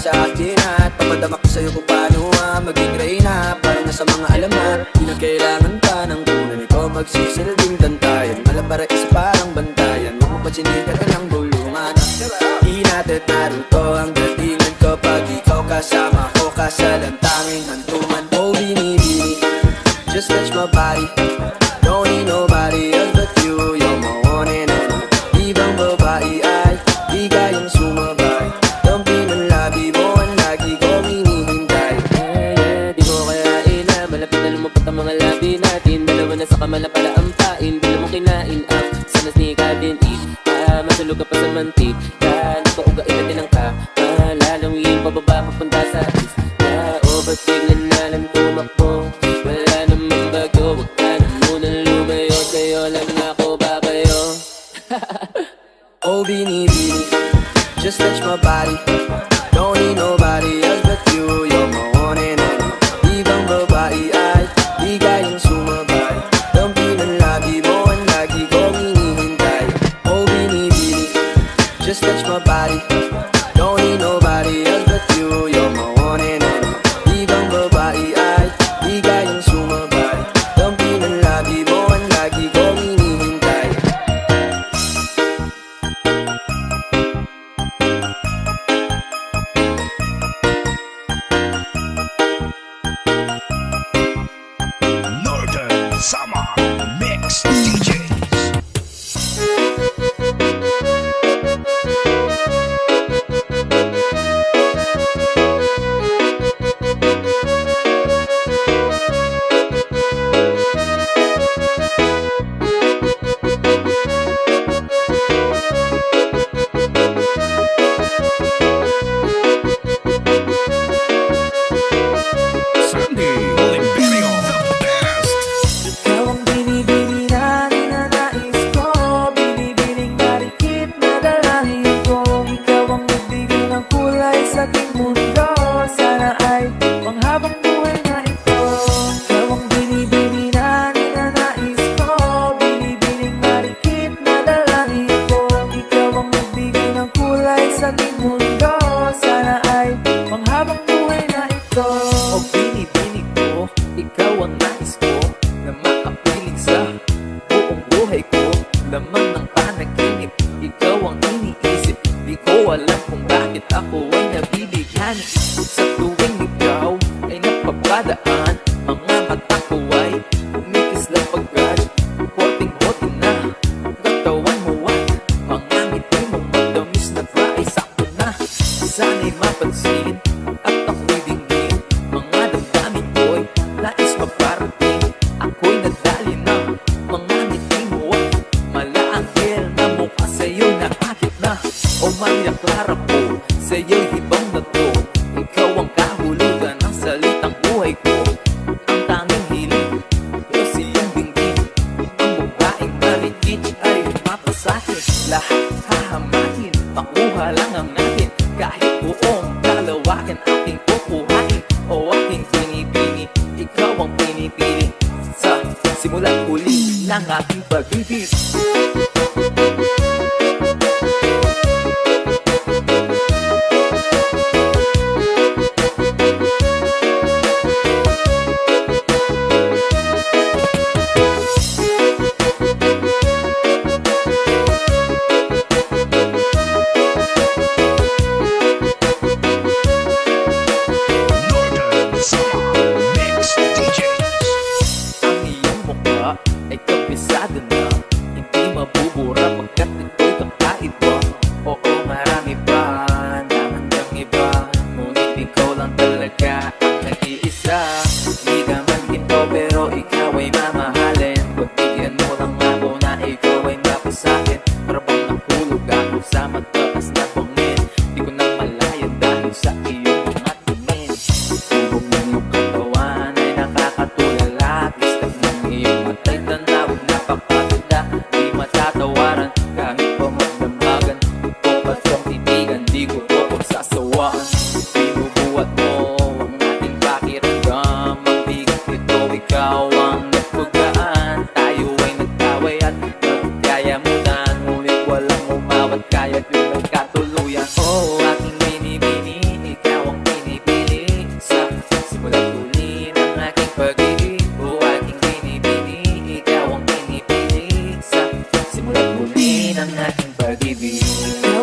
sa akin at papadama ko sa'yo kung paano maging reyna. Parang nasa mga alamat, di na kailangan pa ng kunan. Ikaw magsisilbing tantayan, alam para isa parang bantayan. Huwag mo pansinigan ka ng bulungan. Di natin naruto ang datingan ko pag ikaw kasama ko kasalang tanging hantuman. Oh binibini, just touch my body, don't need nobody else but you. You're my one and only. Ibang babae ay di kayang sumabay. Dampi ng labi mo ang lagi ko hinihintay. Di mo kayain na malapit na lumapot ang mga labi natin. Dalawa na sa kamala pala ang pain. Di na mo kinain up, sana sneaker din eat. Masulog ka pa sa mantika, nagpaugain natin ang lalawin pababa papunta sa east. Ba't bigla na lang tumakbo? Wala namang bago, wag ka na munang lumayo. Sa'yo lang ako babayo. Oh binibini, just touch my body, don't need nobody else but you. You're my one and only. Ibang babae ay di kayang sumabay. Dampi ng labi mo ang lagi kong hinihintay. Oh binibini, just touch my body, don't need nobody else but you. You're my one and only. Ibang babae ay di kayang sumabay. Dampi ng labi mo ang lagi kong hinihintay. Northern Summer Mix DJs. Sandy Oliverio, the best. Ikaw ang binibini na ninanais ko, binibining marikit na dalangin ko. Ikaw ang nagbigay ng kulay sa aking mundo, sana ay panghabang buhay na ito. Ikaw ang binibini na ninanais ko, binibining marikit na dalangin ko. Ikaw ang nagbigay ng kulay sa aking mundo, sana ay panghabang buhay na ito. O binibining ko, ikaw ang nais ko, na makapiling sa buong buhay ko. Laman ng panaginip, ikaw ang iniisip. Di ko alam kung bakit ako ay nabibigyan. Sa tuwing ikaw ay napapadaan, mga mata ko ay kumikislap agad. Hoting-hoting na katawan mo at mga ngiti mong madamis na ba ay sakto na. Sana'y mapansin at ako'y dingin, mga damdamin ko'y nais maparating. Ako'y nadali na mga ngiti mo at malaanghel na mukha sa'yo'y nakakit na. O Maria Clara po, sa'yo'y hibang na to. Ikaw ang kahulugan ng salitang buhay ko. Ang tanging hiling, Diyos iyong binggit. Ang babaeng maligit ay mapasakit. Lahat hahamakin, makuha lang ang natin. Kahit buong kalawakan aking kukuhain. O aking binibini, ikaw ang pinipili. Sa simulat uli ng aking pag-ibig. Northern Summer Mix DJs. Ang iyong mukha ay kabisado na, hindi mabubura pagkat ito'y kakaiba. Oo, marami pa naman iba, ngunit ikaw lang talaga ang nag-iisa. Di ka man ginto pero ikaw ay mamahalin. Pagbigyan mo lang ako na ikaw ay mapasakin. Para bang nahulog ako sa mataas na bangin. Di ko na malaya dahil sa iyong mga tingin. Tubog ng iyong katawan ay nakakatulala. Kistak ng iyong matay tanawag napakaganda. Di matatawaran kahit pa magdamagan. Ito ba't kang titigan, di ko to pagsasawaan. Binubuhat mo ang ating pakiramdam. Ang bigat ito, ikaw ang nagpagaan. Tayo ay nagkaway at nagkaya mo na, ngunit walang umawat. Kaya din nagkatulungan.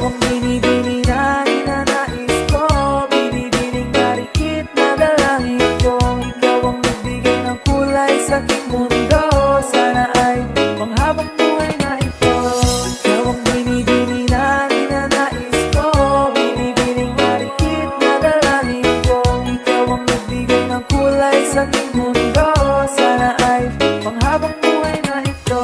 ang binibini na ninanais ko, binibining marikit na dalangin ko. Ikaw ang nagbigay ng kulay sa aking mundo, sana ay panghabang buhay na ito. Ikaw ang binibini na ninanais ko, binibining marikit na dalangin ko. Ikaw ang nagbigay ng kulay sa aking mundo, sana ay panghabang buhay na ito.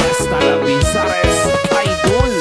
Hasta la Vizares Idol.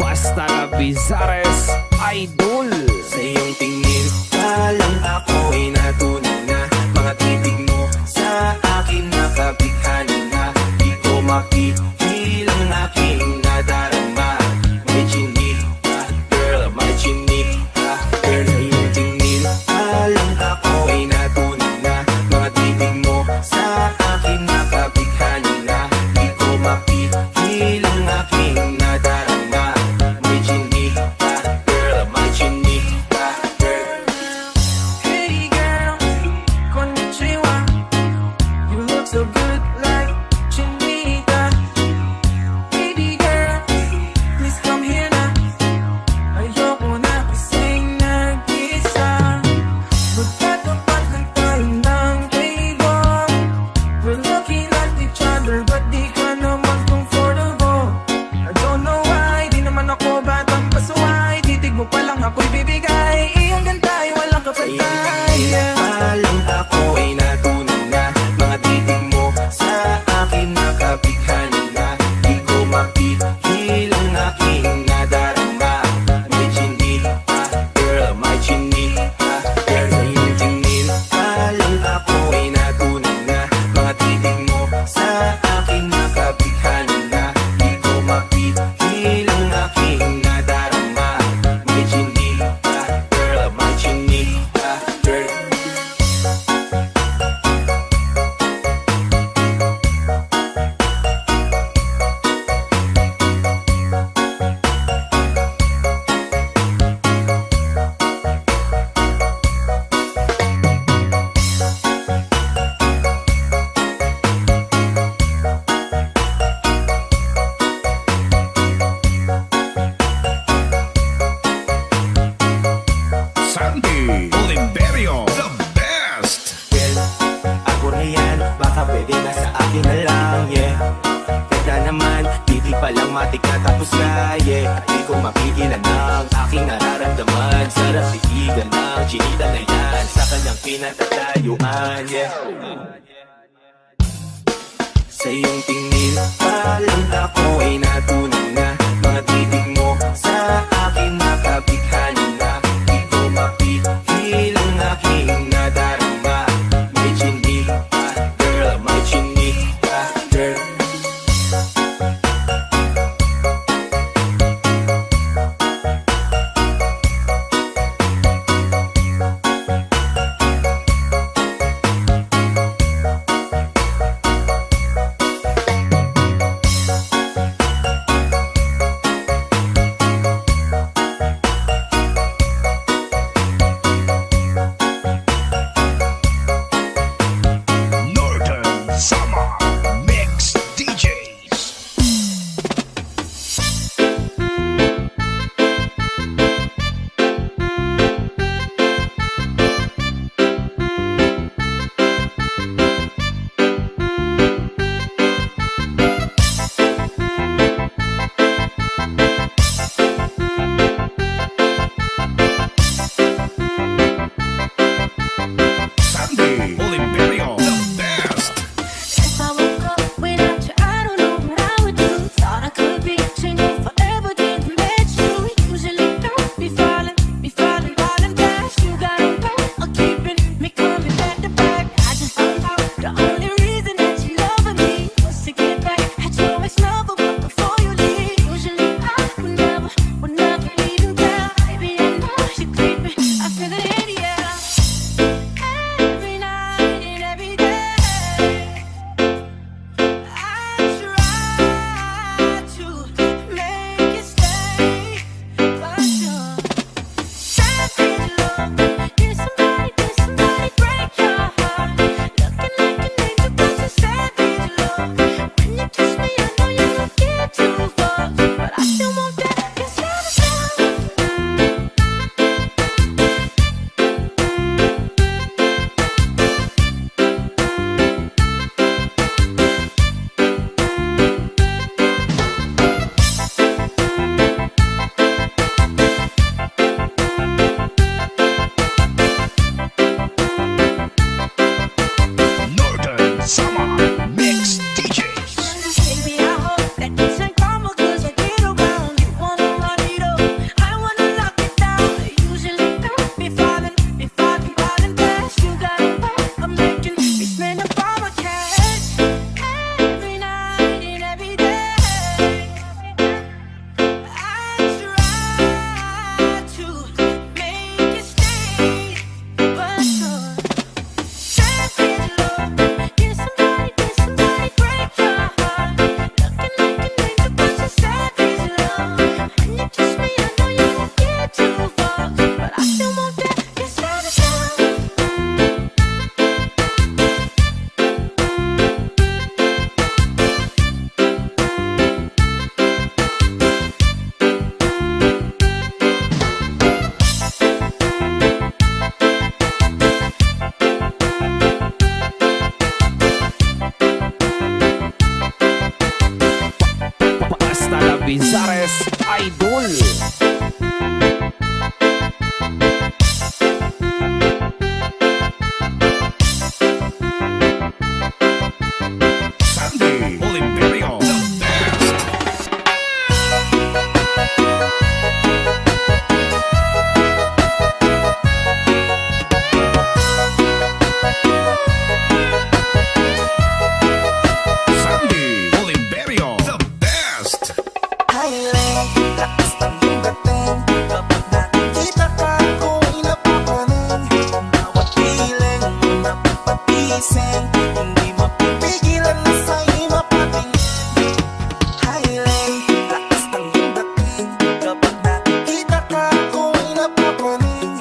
Hasta la Vizares Idol. Sa iyong tingin, palang ako'y natunan na. Mga titig mo sa akin nakabighani na. Di ko mapigilang aking nadarama. May chinik ka, girl, may chinik ka, girl. Sa iyong tingin, palang ako'y natunan na. Mga titig mo sa akin nakabighani na. Di ko mapigilang aking nadarama. May chinik ka, girl, may chinik ka, girl. Hey girl, konnichiwa. You look so good like Chinita. Baby girl, please come here na. Ayoko na kasing nag-isa. Magtatapat lang tayo ng table. We're looking at each other but di ka naman comfortable. I don't know why, di naman ako batang pasuway. Titig mo pa lang ako'y bibigay. Iyong ganda ay walang kapatay. Yeah. Palang ako'y natunan na. Mga titig mo sa akin nakabighani na. Di ko mapigilang aking nadarama. May chinik ka, girl, may chinik ka, girl. Sa iyong tingin, palang ako'y natunan na. Mga titig mo sa akin nakabighani na. Di ko mapigilang aking nadarama. May chinik ka, girl, may chinik ka, girl. Sandy Oliverio, the best. Well, ako na yan, baka pwede na sa akin na lang, yeah. Ganda naman, titig pa lang matik na tapos na, yeah. At di ko mapigilan ang aking nararamdaman. Sarap titigan ng chinita na yan sa kanyang pinatatayuan, yeah. Sa iyong tingin, palang ako'y natunan na. Mga titig mo sa akin nakabighani na. Di ko mapigilang aking nadarama. May chinik ka, girl, may chinik ka, girl. Northern Summer Mix Talavizares Idol. Sandy Oliverio, the best. Sandy Oliverio, the best. Highland, lakas ng iyong dating. Kapag nakikita ka, ako'y napapaning. Bawat piling mo napapagising, hindi mapipigilan na sa'yo'y mapatingin. Highland, lakas ng iyong dating. Kapag nakikita ka, ako'y napapaning.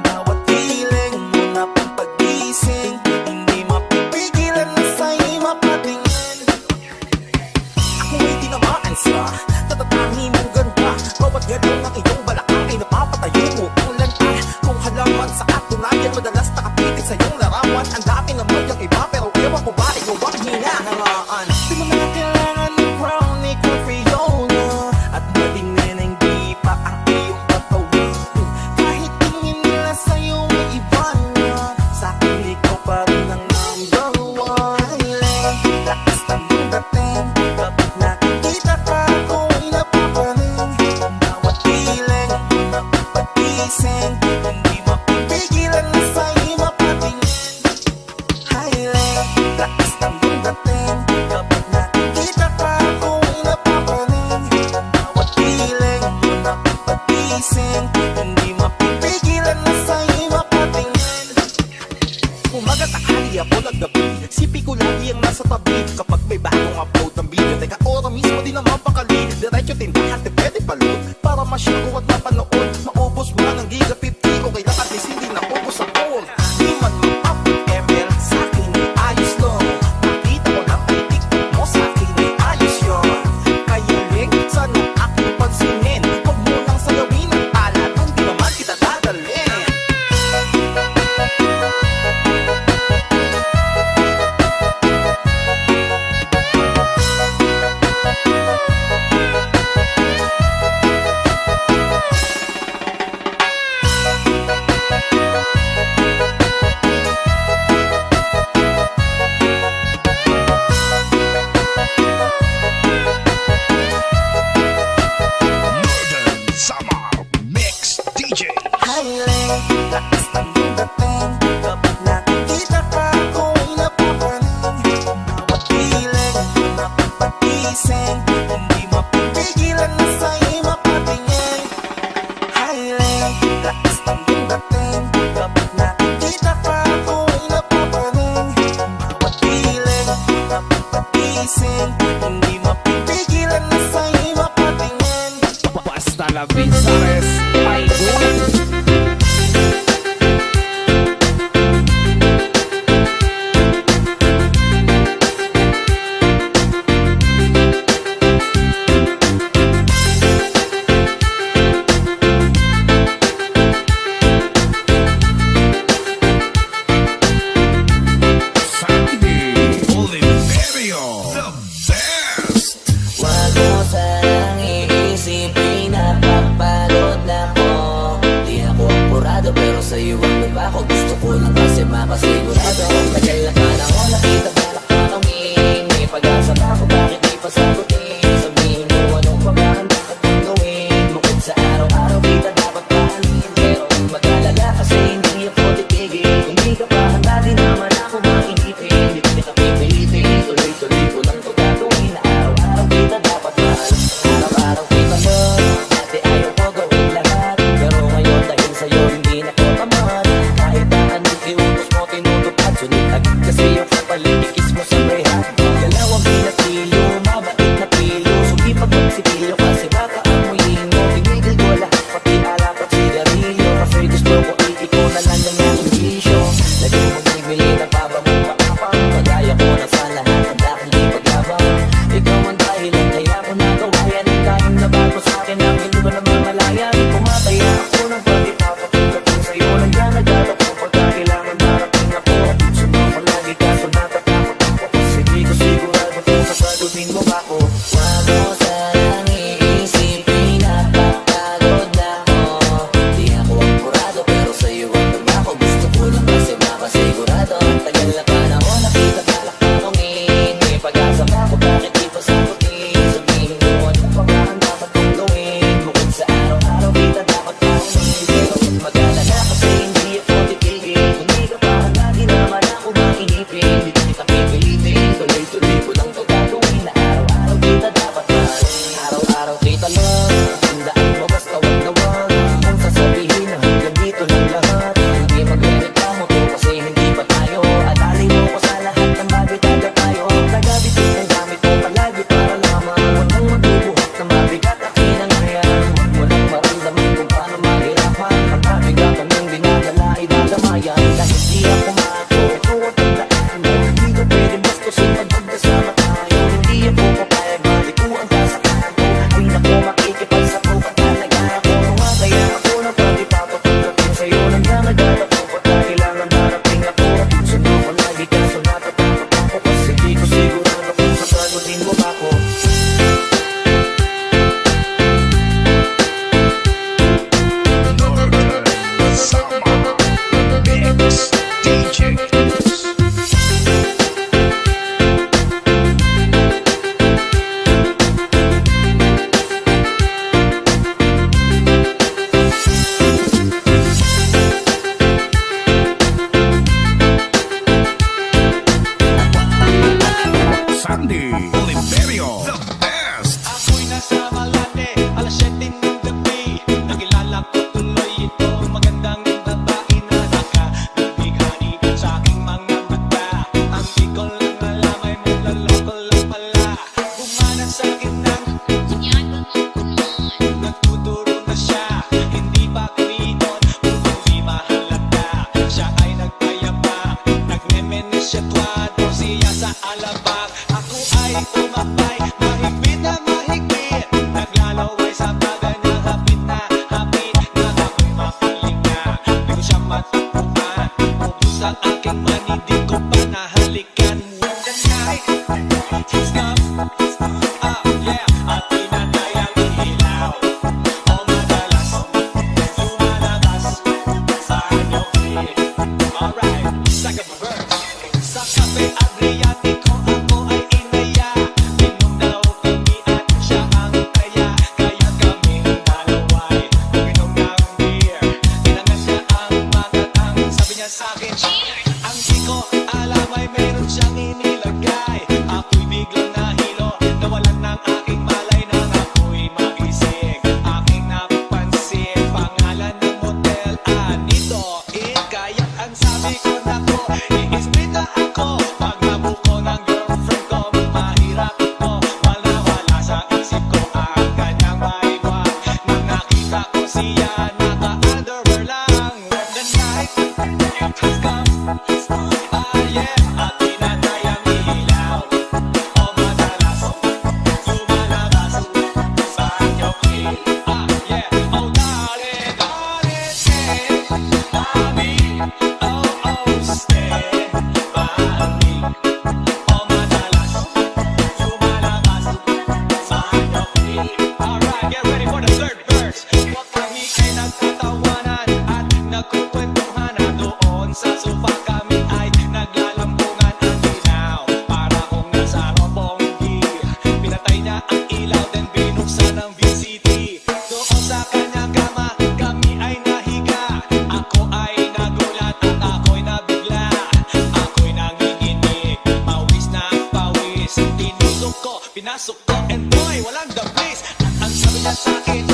Bawat piling mo napapagising, hindi mapipigilan na sa'yo'y mapatingin. Ako'y tinamaan sa tatatangi mong ganda. Bawat gano'n ng iyong balakang ay napapatayo mo ang lanta. Kung halaman sa katunayan, madalas nakapitik sa iyong larawan. Ang dati naman yung iba, pero ewan ko ba ikaw ang hinahangaan. Di mo na kailangan ng crown, ikaw Fiona. At matingin ang di pa ang iyong katawan. Kahit tingin nila sa'yo may iba na, sa'kin ikaw pa rin ang number one. Lakas ng iyong dating. Kapag nakikita ka, ako'y napapaning. Bawat piling mo napapagising, hindi mapipigilan na sa'yo'y mapatingin. Highland, lakas ng iyong dating. Kapag nakikita ka, ako'y napapaning. Bawat piling mo napapagising, hindi mapipigilan na sa'yo'y mapatingin. Umaga tanghali ako naggabi, sipi ko lagi ang nasa tabi. Kapag may bagong upload ng video, teka ora mismo di naman pakali. Diretso tindahan, di pwede palud, para masyado at mapanood. Maubos mo na ng giga 50, okay lang at least hindi naubos ang phone. Di man mag-upload ML, sa'kin ay ayos lang. Nakita ko lang ay TikTok mo, sa'kin ay ayos yun. Kaya lig, sana aking pansinin. Huwag mo lang sayawin ang tala, dun di naman kita dadalhin. Northern Samar Mix DJ. Highland, lakas ng iyong dating. Kapag nakikita ka, ako'y napapaning. Bawat piling mo napapagising, hindi mapipigilan na sa'yo'y mapatingin. Highland, lakas ng iyong dating. Kapag nakikita ka, ako'y napapaning. Bawat piling mo napapagising, hindi mapipigilan na sa'yo'y mapatingin. Basta Talavizares Idol. Sandy Oliverio, the best. Wag mo sanang iisipin na papagod na ko. Di ako apurado pero sa'yo ang nabako. Gusto ko lang kasi makasigurado. Tagal na panahon nakita balak pa kami. May pag-asa na ako bakit di pa sagutin. Sabihin mo anong paghahanda ka kung gawin. Bukod sa araw-araw kita dapat pahalin. Pero huwag mag-alala kasi hindi ako titigil. Kung di ka pa handa di naman ako makikipin. Di kita pipilitin, tuloy-tuloy ko lang to gagawin. Na araw-araw kita dapat mahal. Araw-araw kita love. Dati ayaw ko gawin lahat. Pero ngayon dahil sa'yo hindi na ko tamad. Kahit na anong iutos mo tinutupad. Sunod agad kasi yung kapalikikis mo sa rehat. Galaw ang pinatilyo, mabait na pilyo. Sugi pag magsipilyo kasi baka amuyin mo. Tinigil ko lahat pati alak at sigarilyo. Kasi gusto ko ikaw na lang yung naging bisyo. Lagi mo bibili ng pababang makapang. Magaya ko na sa lahat ang daking di paglabang. Ikaw ang dahilan kaya ko nagawa yan. Ang kahing nabago sa'kin ang hindi ko na mamalayan. Pumataya ako ng pati papatulad ko sa'yo. Nandiyan agad ako pagka kailangan marating ako. Sunod ko lagi kaso natatakot ako. Kasi di ko sigurado kung sasagutin mo ba ako. Wag mo sanang iisipin Oliverio, the best. Ako'y nasa Malate, alas 7 ng gabi. Nakilala ko tuloy itong magandang babae na nakabighani sa aking mga mata. Ang di ko lang alam ay magloloko lang pala. Bumanat sa akin ng nagtuturo na siya. Hindi pa kainon upang di mahalata. Siya ay nagpayapa, nagmemenes siya tuwado siya sa alabang. Ako ay umabay, mahigpit na mahigpit. Naglalaway sa bagay na hapit na hapit. Na ako'y mapalinga, di ko siya matakbuhan. Ubus ang aking mani, di ko pa nahalikan. When the night has come, yeah, at pinatay ang ilaw. O madalas, lumalabas sa anyong feet. Alright, second verse. Sa Cafe Adriatico ako ay inaya. Inom daw kami at siya ang taya. Kaya kami dalaway uminom ng beer. Tinangan niya ang magatang, sabi niya sa'kin, ang di ko alam ay meron siyang inilagay. Ako'y biglang nahilo, nawalan ng aking malay nang ako'y magising. Aking napansin, pangalan ng motel, Anito Inn. Kaya ang sabi ko nako, iispita ako. Pag nabuko ng girlfriend ko, mahirap ito. Wala sa isip ko ang kanyang maiwan. Nang nakita ko siya, naka-underwear lang. When the night has come, yeah, at pinatay ang ilaw. O madalas, lumalabas sa anyong feet. Yeah, oh darling, darling, stay by me. Oh, stay by me. O madalas, lumalabas sa anyong feet. Alright, get ready for the third verse. Huwag kami ay nagtatawanan at nagkukwentuhan na doon sa sofa kami ay naglalampungan ang linaw. Para kung nasa robonggi, pinatay niya ang ilaw then binuksan ang VCT. Doon sa kanyang kama, kami ay nahiga. Ako ay nagulat at ako'y nabigla. Ako'y nanginginig, pawis na pawis. Tinusok ko, pinasok ko, and boy, walang the place. At ang sabi niya sa'kin,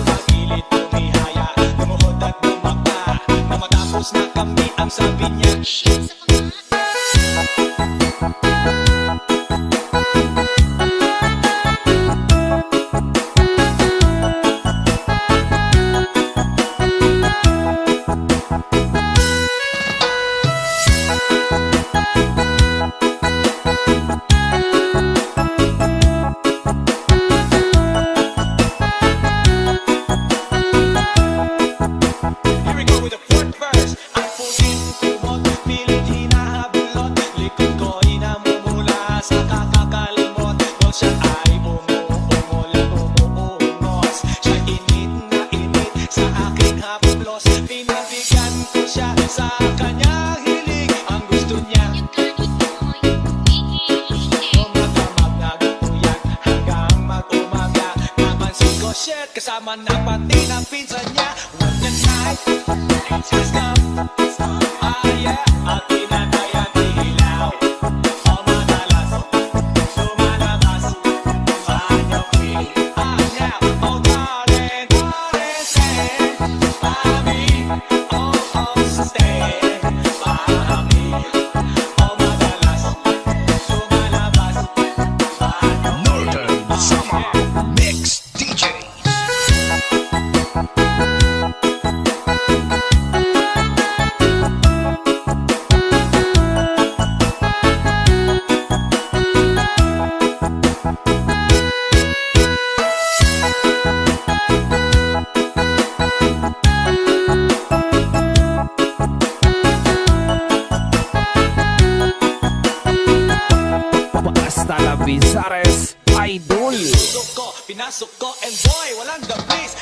pagilit tumihaya, lumuhod at lumapa. Na matapos na kami, ang sabi niya, here we go with the fourth verse. Ang pusin kumot, pilit hinahabulot. Likod ko inamumula sa kakakalimot. Kung siya ay umuungol at umuungos. Siya init na init sa aking haplos. Pinabigyan ko siya sa kanyang hilig. Ang gusto niya, umagamag na gatuyan hanggang mag-umaga. Namansin ko, shit, kasama na pati ng pinsan niya. When the night has come, yeah, at pinatay ang ilaw. O madalas, lumalabas sa anyong feet. Now, oh darling, darling, stay by me. Oh, stay by me. O madalas, lumalabas sa anyong Northern Summer Mix DJ. Basta la Bizares Idol. Pinasok ko, pinasok ko, and boy, walang the place.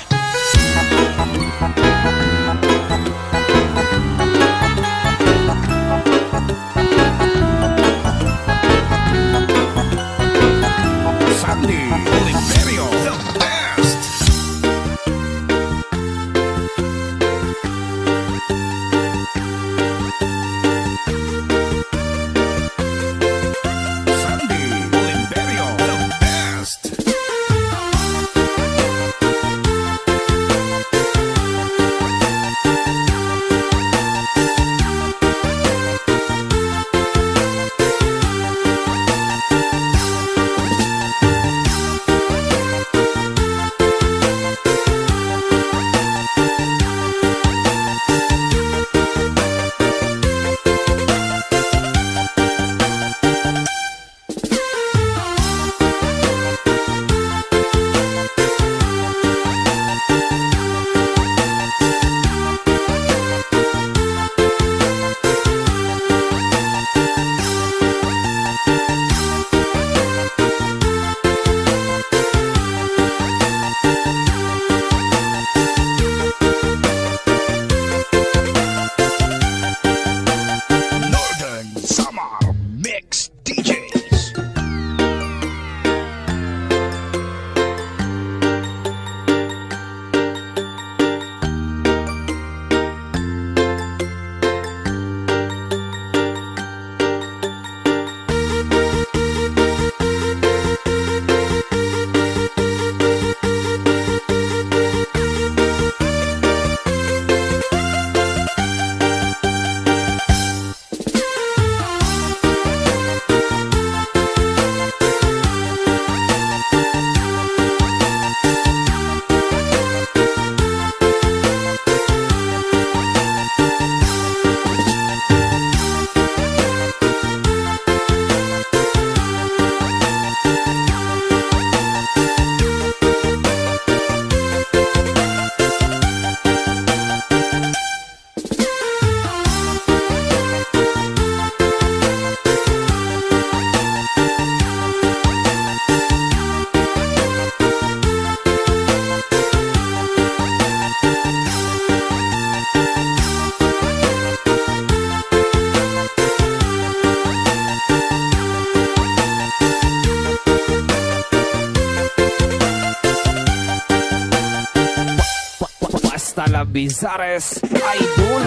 Talavizares Idol.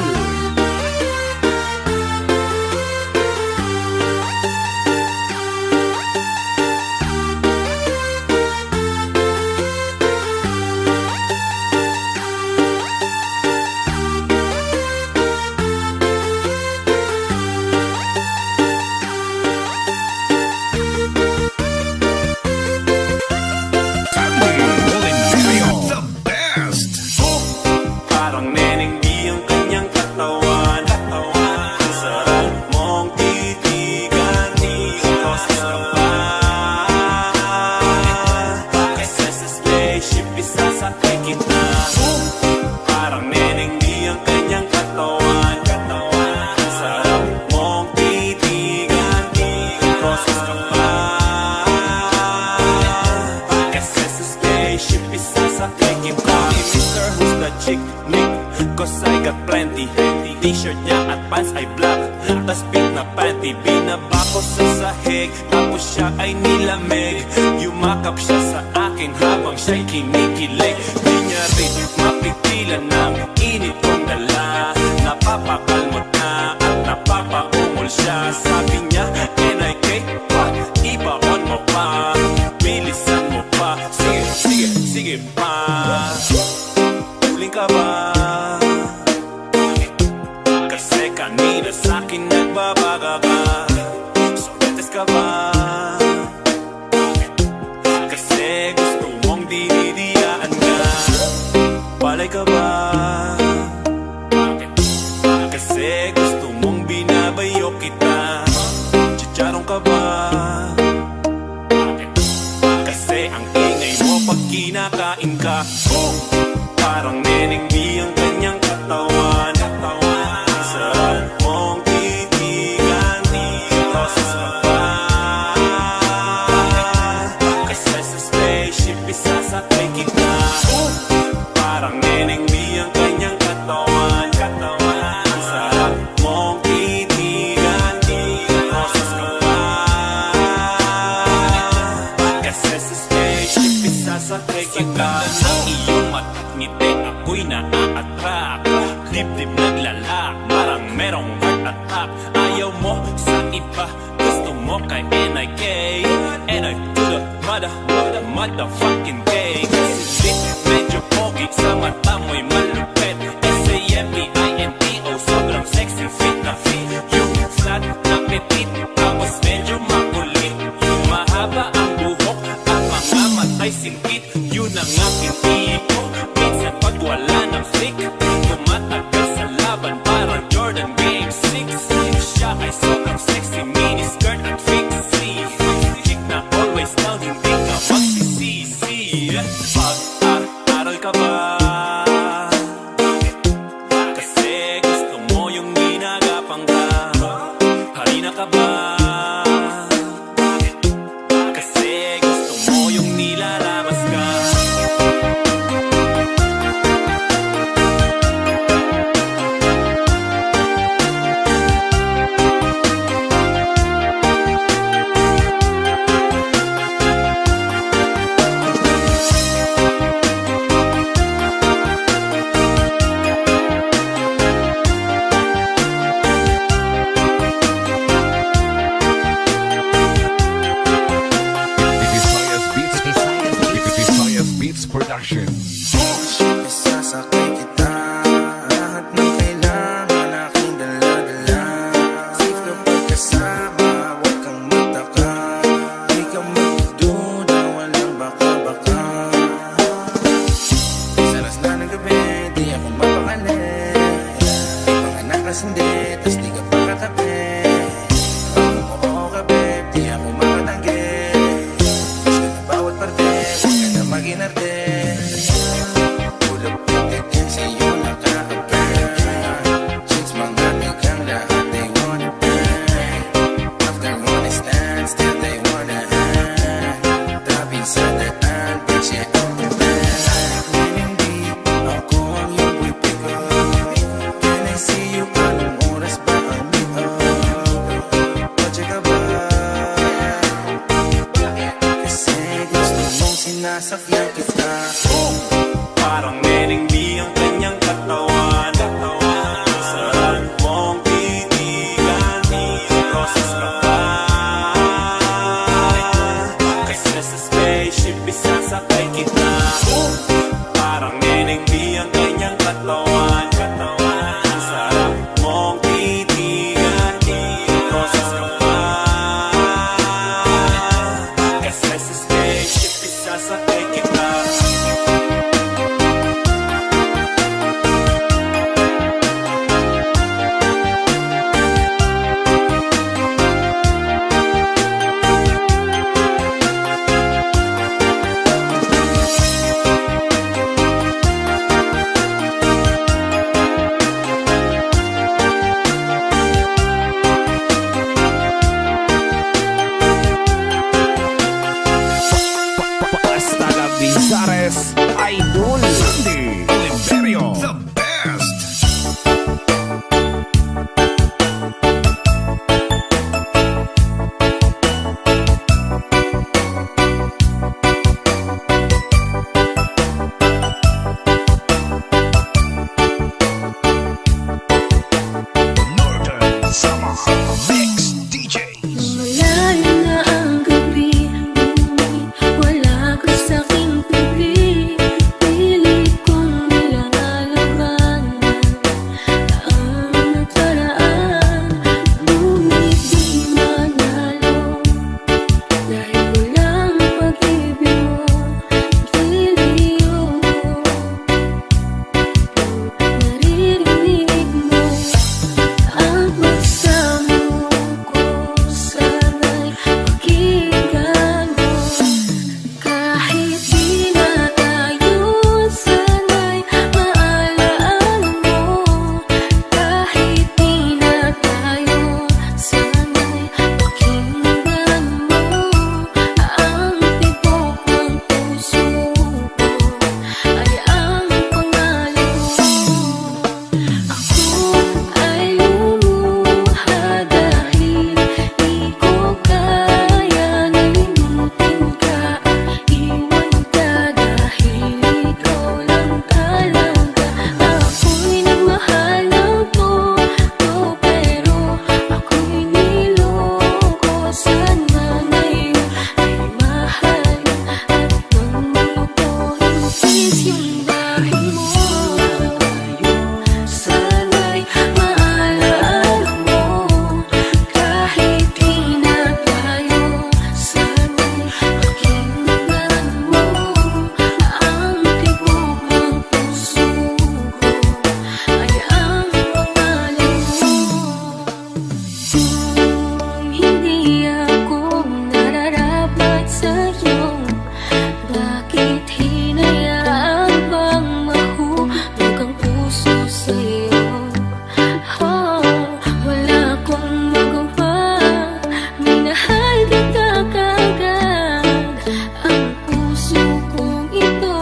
The best. Parang neneng di ang kanyang katawan. Ang sarap mong titigan. Proses ka pa. Kasi sa spaceship isasakay kita. Parang neneng di ang kanyang katawan. Ang sarap mong titigan. Proses ka pa. Kasi sa spaceship isasakay kita. Mr. Who's the chick, Nick, cause I got plenty. T-shirt niya at pants ay black, tas pink na panty. Binaba ko sa sahig, tapos siya ay nilamig. Yumakap siya sa akin habang siya'y kinikilig. Di niya rin mapigilan ng init kong dala. Napapakalmot na at napapaungol siya. Sabi niya, NIK, what? Ibaon mo pa, bilisan mo pa. Sige, sige, sige pa. Uling ka ba? Kasi kanina sa'kin nagbabaga ka. Sorbetes ka ba? Kasi gusto mong dinidiyaan ka. Palay ka ba? Kasi gusto mong binabayo kita. Chicharong ka ba? Kasi ang ingay mo pag kinakain ka. Parang neneng di ang kanyang katawan. Ang sarap mong titigan. Proses ka pa. Kasi sa spaceship isasakay kita. Parang neneng di ang kanyang katawan. Ang sarap mong titigan. Proses ka pa. Kasi sa spaceship isasakay kita. Ang iyong mata't ngiti ako'y naa-attract. Dibdib naglalak, parang merong heart attack. Ayaw mo sa iba, gusto mo kay NIK. NI to the motherfucking K. Kasi lit, medyo pogi, sa mata mo'y malupit. SAMPINTO, sobrang sexy, fit na fit. Yung flat na petit, tapos medyo makulit. Yung mahaba ang buhok, at mga matay singkit. Yun ang aking tipo, minsan pag wala ng flick. Tumatagal sa laban, parang Jordan Game 6. Siya ay sobrang sexy, mini skirt at fixie. Chick na always down, hindi ka magsisisi. Pag-aral ka ba? Kasi gusto mo yung ginagapang ka. Halina ka ba? Kasi gusto mo yung nilalamas ka. Visayas Beats Production. Isasakay kita. Lahat ng kailangan aking dala-dala. Safe kapag kasama, huwag kang magtaka. Di ka magduda, walang baka-baka. Sa alas na ng gabi, di ako mapakali. Panganak kas hindi, tas di ka pa katabi. Pag umuho ka, babe, di ako makatanggi. Mas ka na bawat parte, huwag ka na mag-inarte. Parang neneng di ang kanyang katawan. Kung hindi ako nararapat sa'yo, bakit hinayaan bang mahulog ang puso sa'yo? Oh, wala akong magawa, minahal kita kaagad. Ang puso kong ito,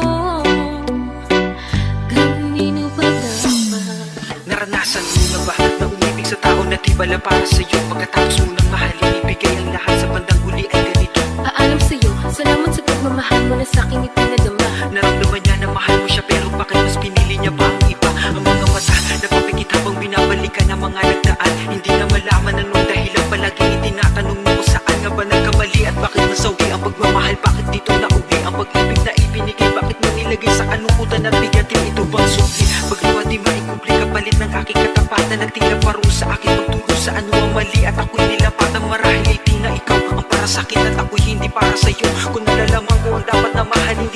kanino ba dapat? Naranasan mo na ba na umibig sa tao na di bala para sa'yo? Pagkatapos mo nang mahalin, ibigay ang lahat sa bandang huli ay ganito. Paalam sa'yo, salamat sa pagmamahal mo na sa'king ipinadama. Naramdaman niya na mahal mo siya, pero bakit mas pinili niya pa ang iba? Ang mga mata, nagpapikit habang binabalikan ang mga nagdaan. Hindi na malaman anong dahilan, palagi itinatanong mo kung saan nga ba nagkamali. At bakit nasawi ang pagmamahal, bakit dito nauwi ang pag-ibig na ibinigay? Bakit mo nilagay sa kalungkutan at bigatin? Ito bang sukli? Pagluwa di maikubli, kapalit ng aking katapatan at tila parusa sa aking pagturo sa ano ang mali. At ako'y nilapatan, marahil ay di na ikaw ang para sa'kin at ako'y hindi para sa'yo. Kung nalalaman ko ang dapat na mahalin,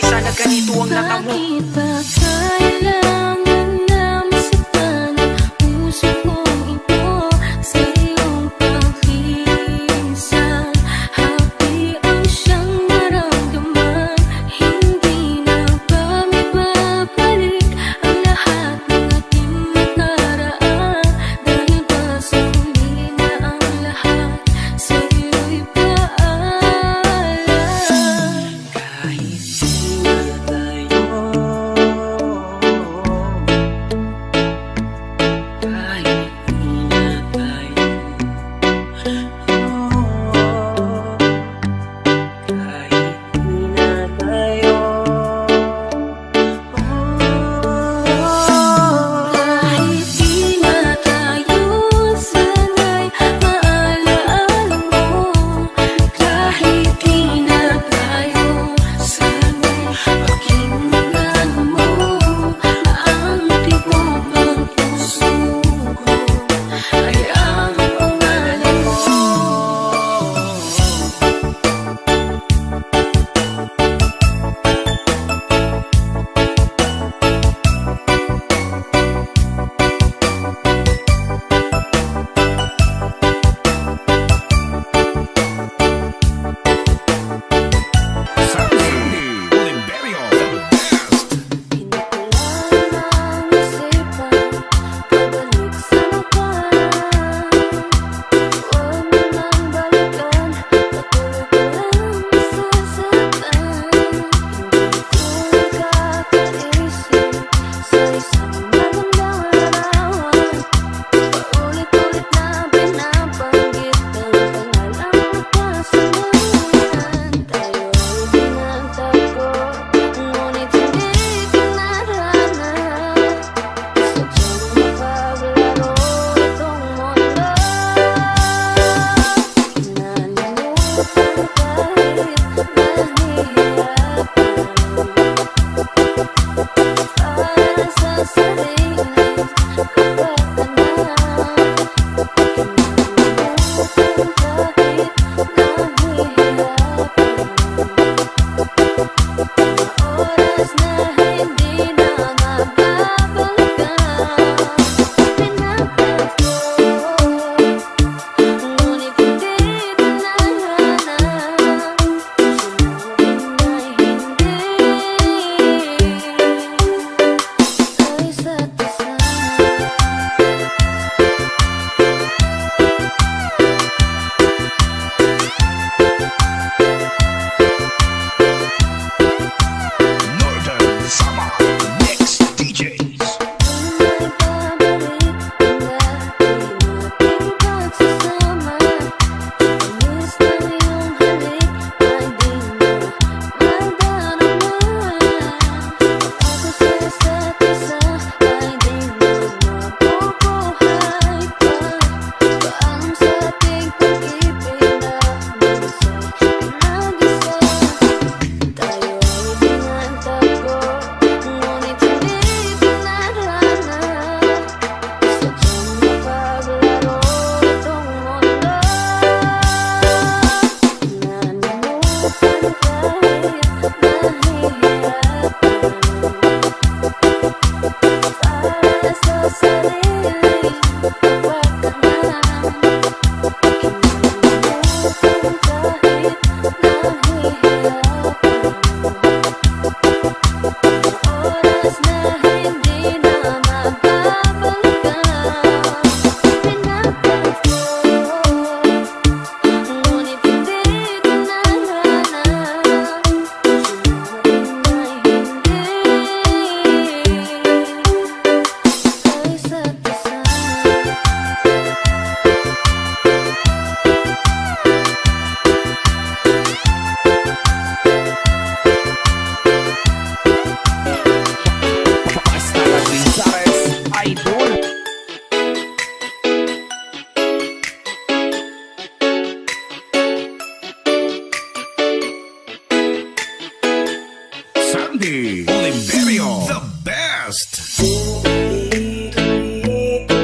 Sandy Oliverio, the best. Ulit-ulit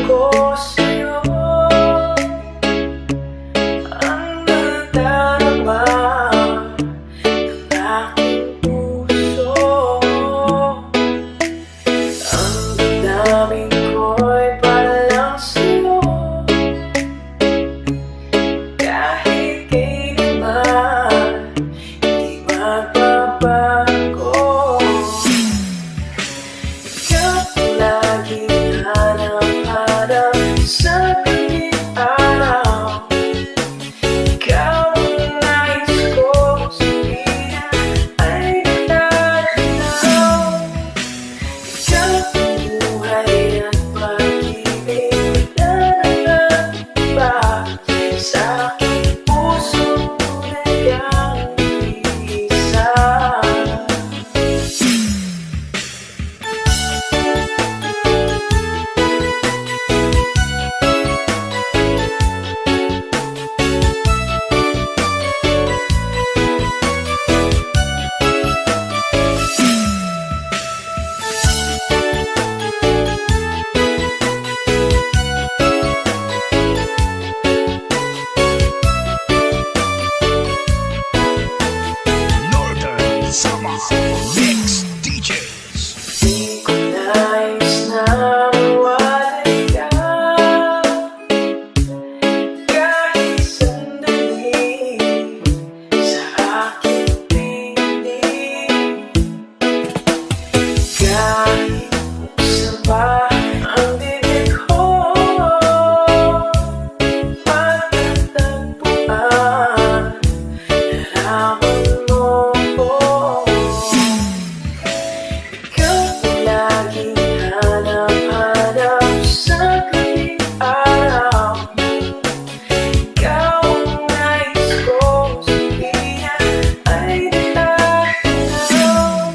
ko sa'yo ang nadarama ng aking puso. Ang damdamin ko'y para lang sa'yo, kahit kailanman di magbabago. Ikaw laging hanap-hanap sa bawat araw. Ikaw ang nais ko sabihin ay natanaw. Ikaw ang buhay at pag-ibig, wala nang iba sa aking puso, tunay kang isa. Northern Summer Mix DJs. Di ko nais na mawalay ka kahit sandali sa aking piling. Kahit buksan pa ang bibig ko, matatagpuan naraman mo ko. Ikaw ang laging hanap-hanap sa gabing araw. Ikaw ang nais kong sabihin ay natanaw.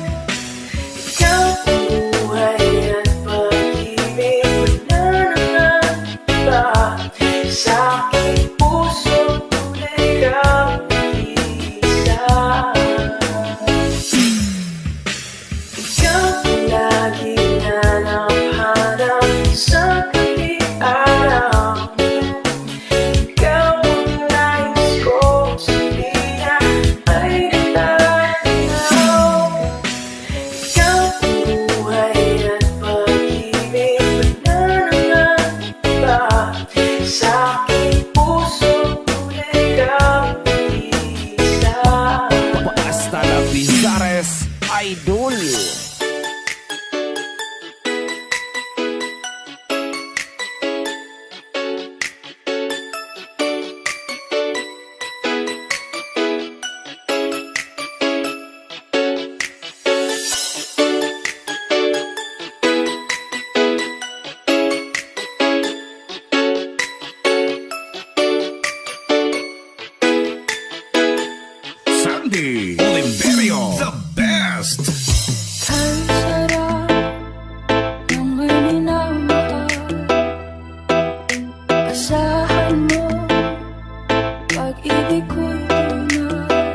Ikaw ang buhay at pag-ibig, wala nang iba sa aking puso, tunay kang isa. Ikaw ang laging hanap-hanap sa gabing araw. Ikaw ang nais kong sabihin ay natanaw. Ikaw ang buhay at pag-ibig, wala nang iba sa aking puso, tunay kang isa. Hasta la Bizares Idol. Sandy Oliverio, the best. Ang sarap ng may minamahal. Asahan mo, pag-ibig ko'y tunay.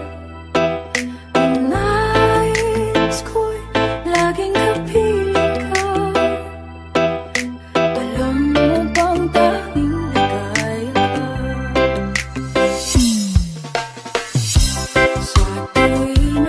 Ang nais ko'y laging kapiling ka. Alam mo bang tanging ligaya ka? Sa tuwing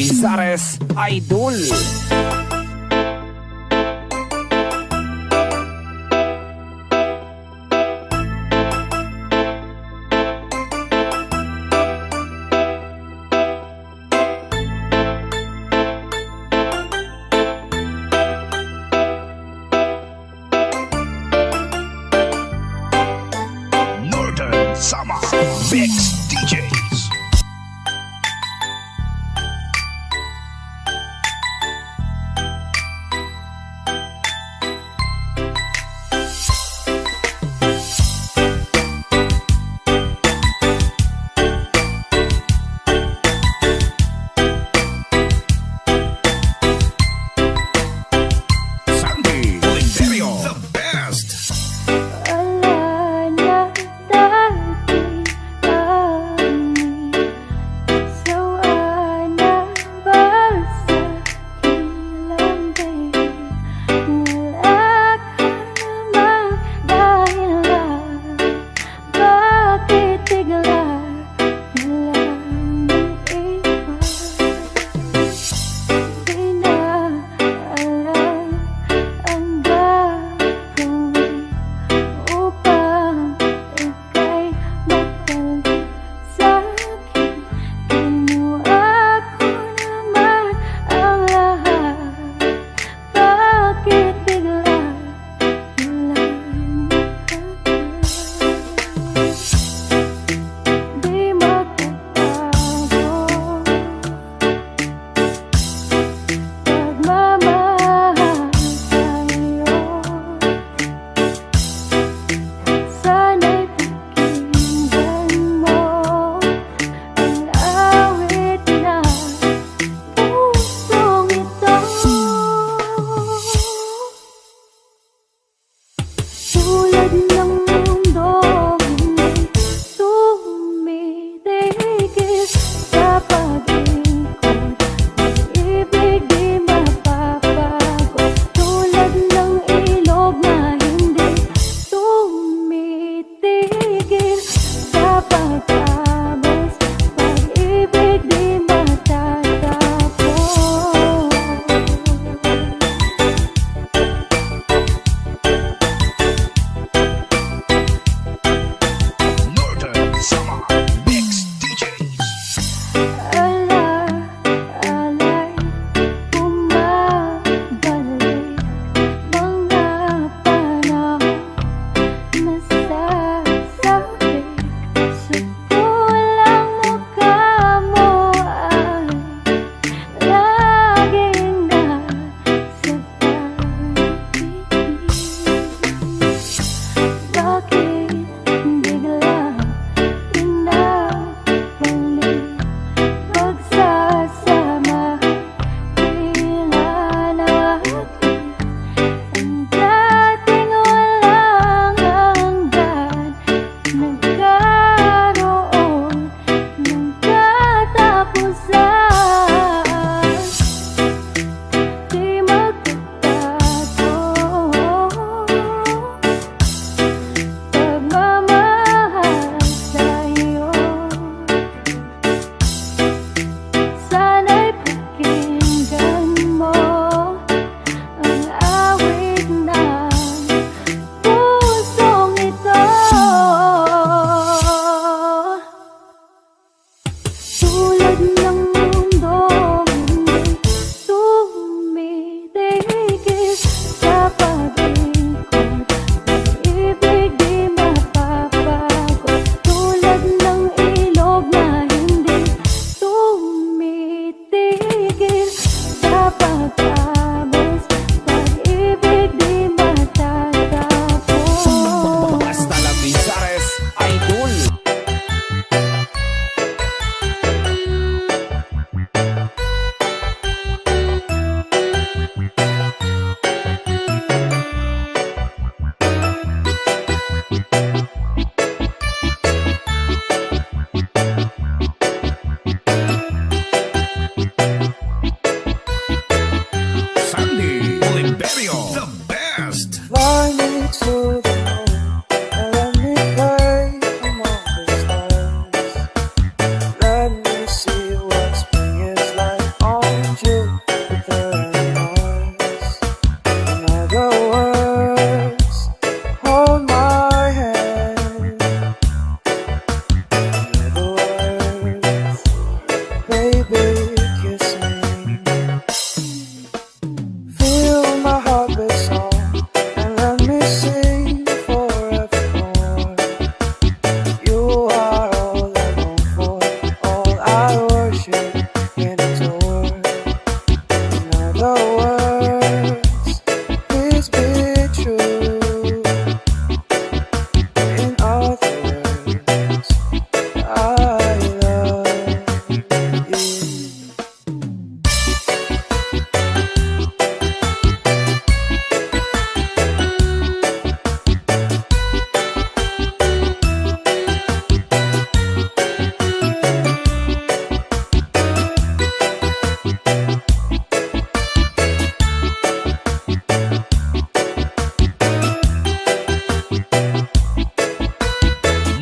Labizares, Idol. Northern Sama Mix DJs. my heart beat song and let me sing forevermore. You are all I long for, all I worship and adore. In other words, please be true. In other words, I love you.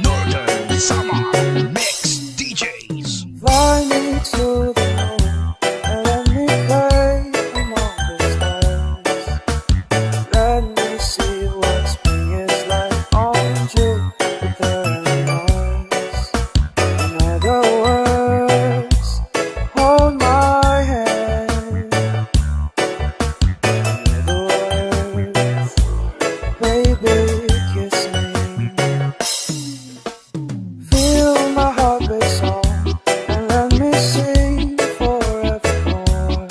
Northern Summer Mix DJs. Fly me to the moon and let me play among the stars. Let me see what spring is like on Jupiter and Mars. In other words, hold my hand. In other words, baby, kiss me. Feel my heart beat song and let me sing forevermore.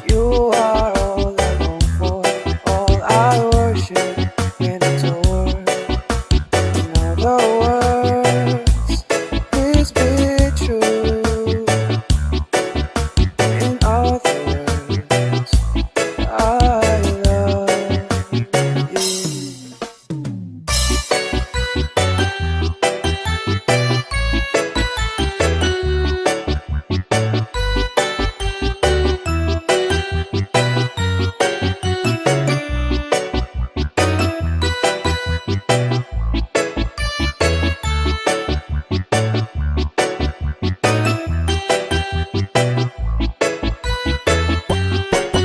You are all I long for, all I worship and adore. In other words, please be true. In other words, I love you.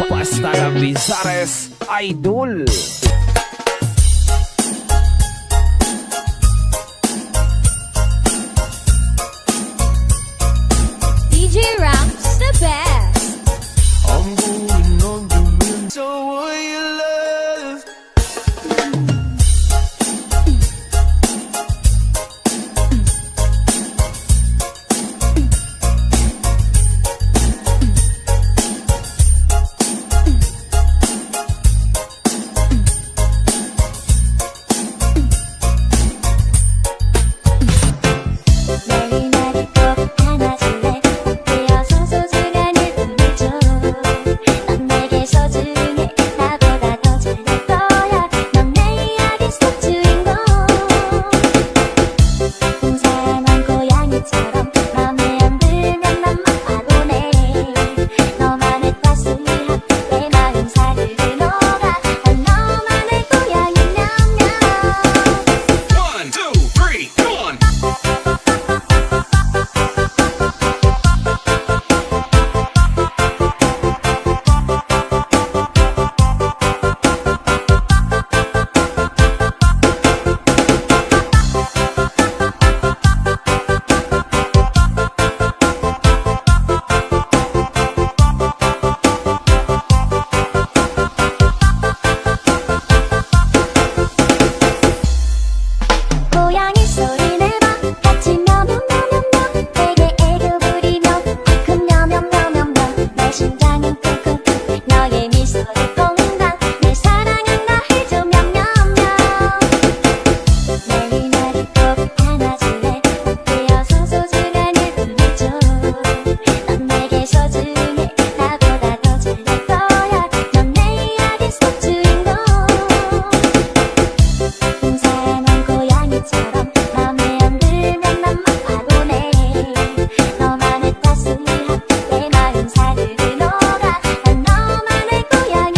Basta la Bizares Idol. DJ Ramps, the best. I'm going on the moon. So will you love? 매일 나를 꼭 안아줄래 되어서 소중한 일분을 줘. 넌 내게 소중해 나보다 더 잘할 거야. 넌 내 이야기 속 주인공. 풍성한 고양이처럼 맘에 안 들면 난 막아보내. 너만의 따스함 내 마음 사르르 녹아. 난 너만의 고양이 냠냠. 1, 2, 3, come on! 고양이 소리 내봐 같이 며명며명명 내게 애교 부리며 쿵쿵 며명며명명 내 심장은 쿵쿵쿵 너의 미소를 퐁당 내 사랑한다 해줘 명명명 매일 나를 꼭 안아줄래 되어서 소중한 일분을 줘. 넌 내게 소중해 나보다 더 잘할 거야. 넌 내 이야기 속 주인공. 풍성한 고양이처럼 맘에 안 들면 난 막아보내. 너만의 따스함 내 마음 사르르 녹아. 난 너만의 고양이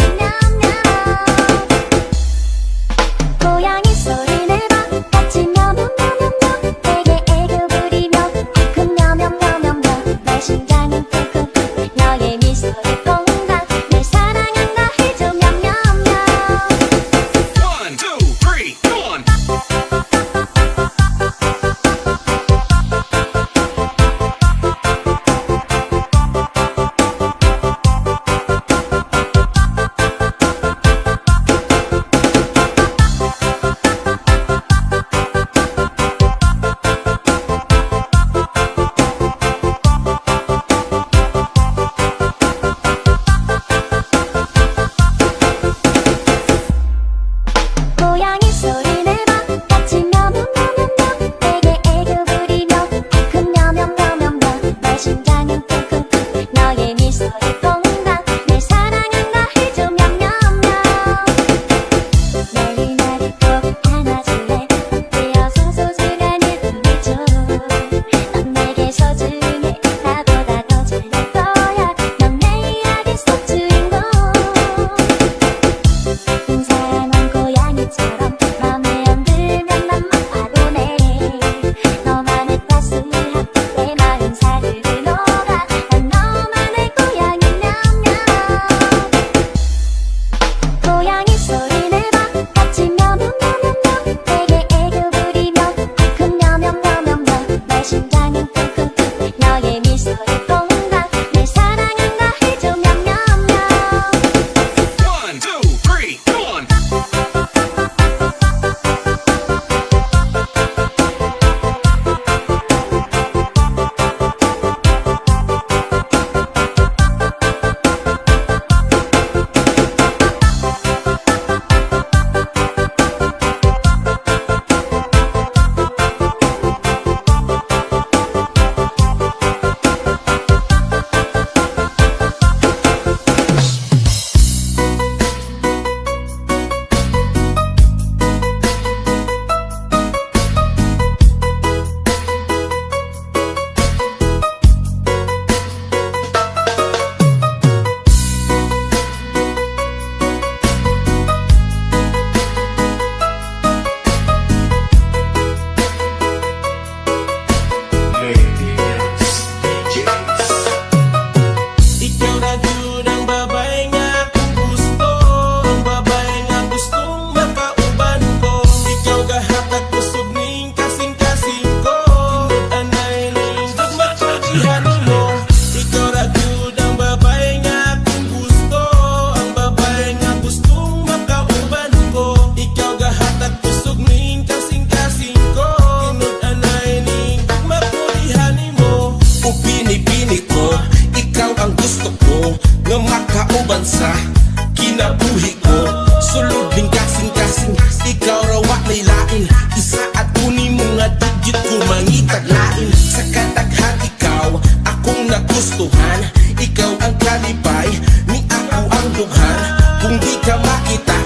kinabuhi ko. Sulod ning kasing-kasing, ikaw raw wa laylain. Isa at uni mo nga digit ko mangitaglain. Sa kadaghan ikaw, akong nagustuhan. Ikaw ang kalipay, ni ako ang dughan. Kung di ka makita,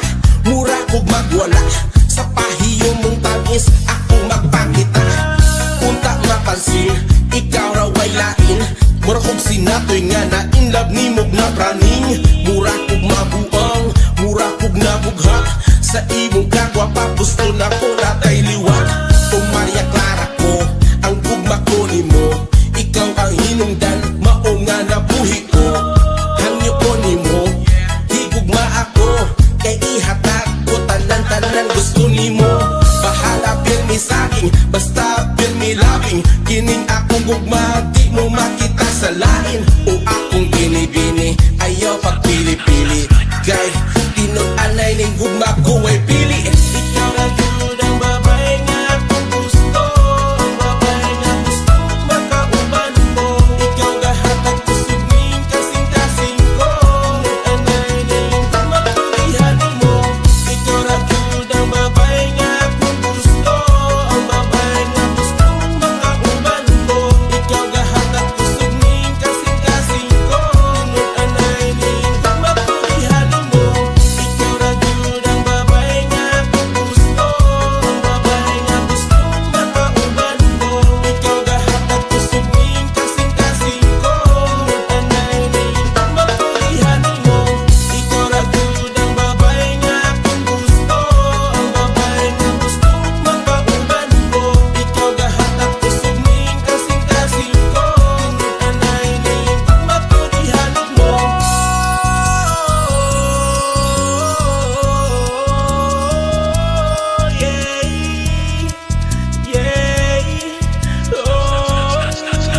mura kog magwala. Sa pahiyo mong tangis, ako magpakita. Punta mapansin, ikaw raw ay lain. Mura kog sinatoy nga na in love ni mog na praning. Mura kog mabuang, mura kog nabugha. Sa imong kagwapa, gusto na ko natay liwag. O Maria Clara ko, ang gugma ko ni mo. Ikaw ang hinungdan, mao nga nabuhi ko. Hangyo ko ni mo, higugma ako. Kay ihatag ko tanan-tanan gusto ni mo. Bahala pirmi saging, basta pirmi labing. Kining akong gugma, di mo makita sa lain. O akong binibini, ayaw pagpili-pili. Kay tinuanay ning gugma ko ay pili. Ikaw na yun ang babay nga akong gusto. Ang babay nga gusto makauban mo. Ikaw gahatag ko sugning kasing-kasing ko. Anay ning gugma kulihanin mo. Ikaw na yun ang babay nga akong gusto. Ang babay nga gusto makauban mo. Ikaw gahatag ko sugning kasing-kasing ko. Anay ning gugma kulihanin mo. Ikaw na yun ang babay nga akong gusto. Ang babay nga gusto makauban mo. Ikaw gahatag ko sugning kasing-kasing ko. Anay ning gugma kulihanin mo. Ikaw na yun ang babay nga akong gusto. Ang babay nga gusto makauban mo. Ikaw gahatag ko sugning kasing-kasing ko. Anay ning gugma kulihanin mo.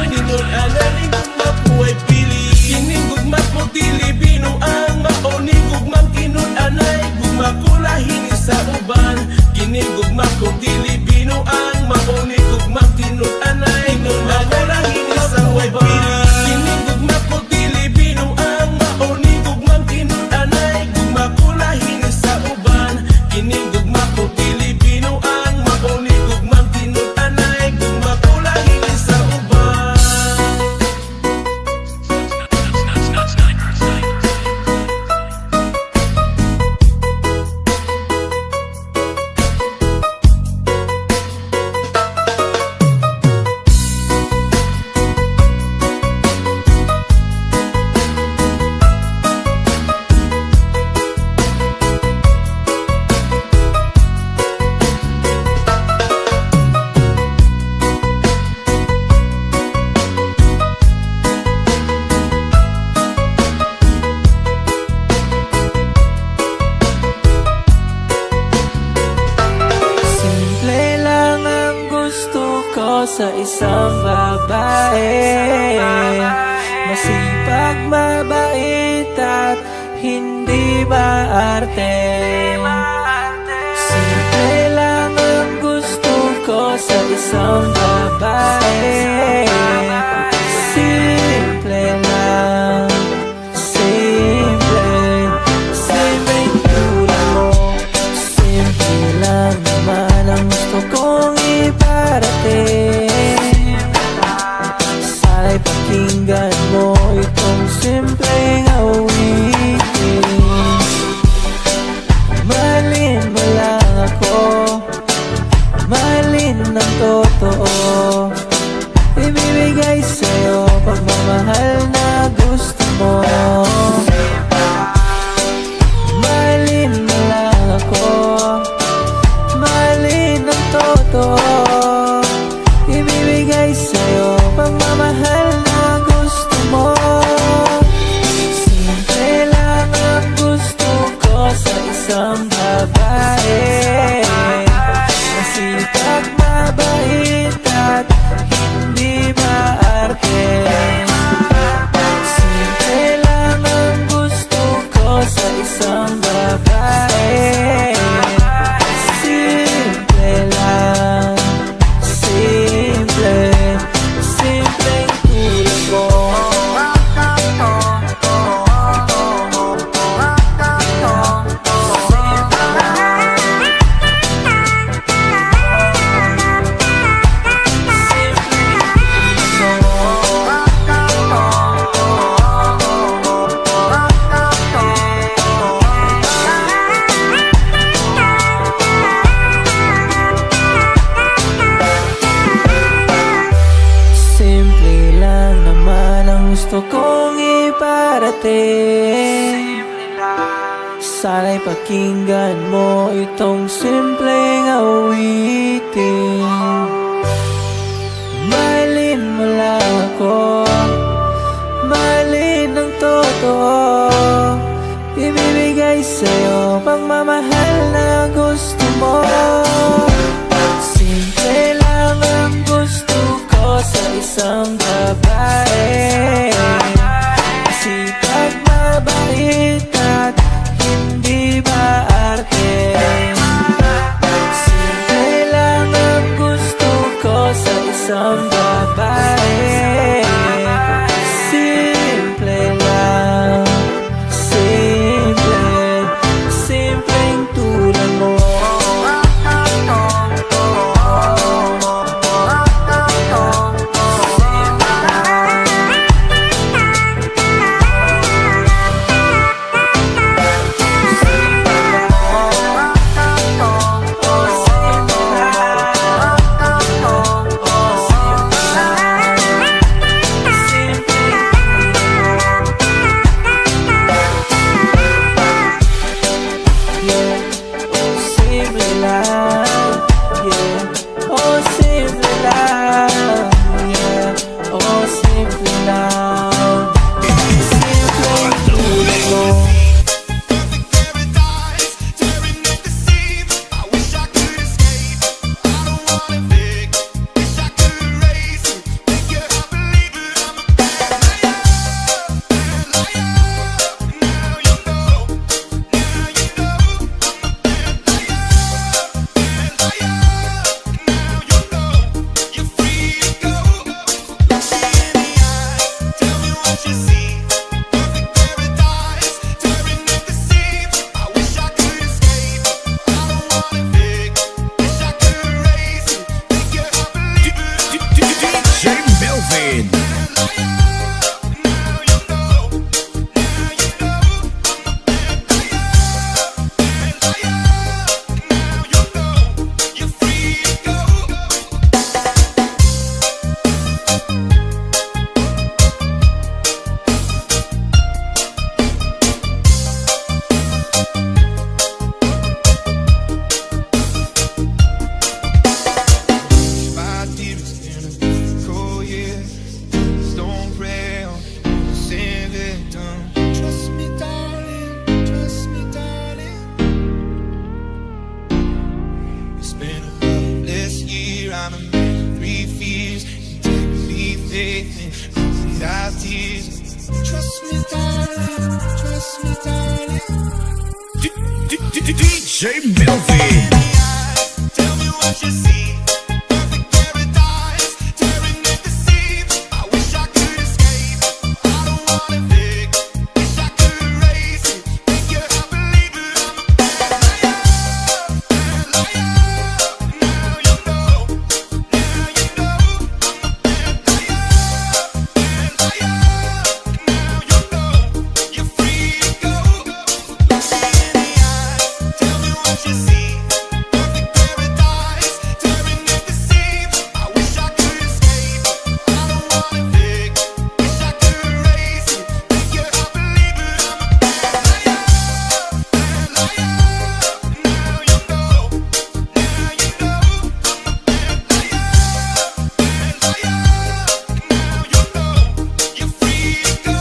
Tinunanan ning gugma ko ay pili. Kining gugma ko dili binuang. Maoning gugmang tinunanay. Gugma ko lahin sa uban. Kining gugma ko dili binuang. Maoning gugmang tinunanay. Gugma ko lahin sa uban. Kining gugma ko dili binuang. Maoning gugmang tinunanay. Gugma ko lahin sa uban. Kining gugma ko dili binuang. Maoning gugmang tinunanay. Gugma ko lahin sa uban. Simple lang ang gusto ko sa isang babae. Masipag, mabait at hindi maarte. Simple lang ang gusto ko sa isang babae. Simple lang, simple, simpleng tulad mo. Simple lang naman ang gusto kong iparating. Sana'y pakinggan mo itong simpleng awitin. Mahalin mo lang ako, mahalin ng totoo. Ibig atin. Sana'y pakinggan mo itong simpleng awitin. Mahalin mo lang ako, mahalin ng totoo. Ibibigay sa'yo pagmamahal na gusto mo. Simple lang ang gusto ko sa isang babae. Sipag, mabait at hindi maarte. Simple lang ang gusto ko sa isang babae. Simple lang, simple, simpleng tulad mo. DJ Melvin. Tell me what you see. Perfect paradise, tearing at the seams. I wish I could escape. I don't wanna think. Wish I could erase it. Make you believe it. I'm a bad liar, bad liar. Now you know. Now you know. I'm a bad liar, bad liar. Now you know. You're free to go. Look me in the eyes. Tell me what you see. Perfect paradise, tearing at the seams. I wish I could escape. I don't wanna think. Wish I could erase it. Make you believe it. I'm a bad liar, bad liar. Now you know. Now you know. I'm a bad liar, bad liar. Now you know. You're free to go.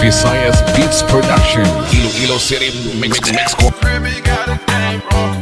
Visayas Beats Production. Iloilo City Mix. Baby got a game wrong.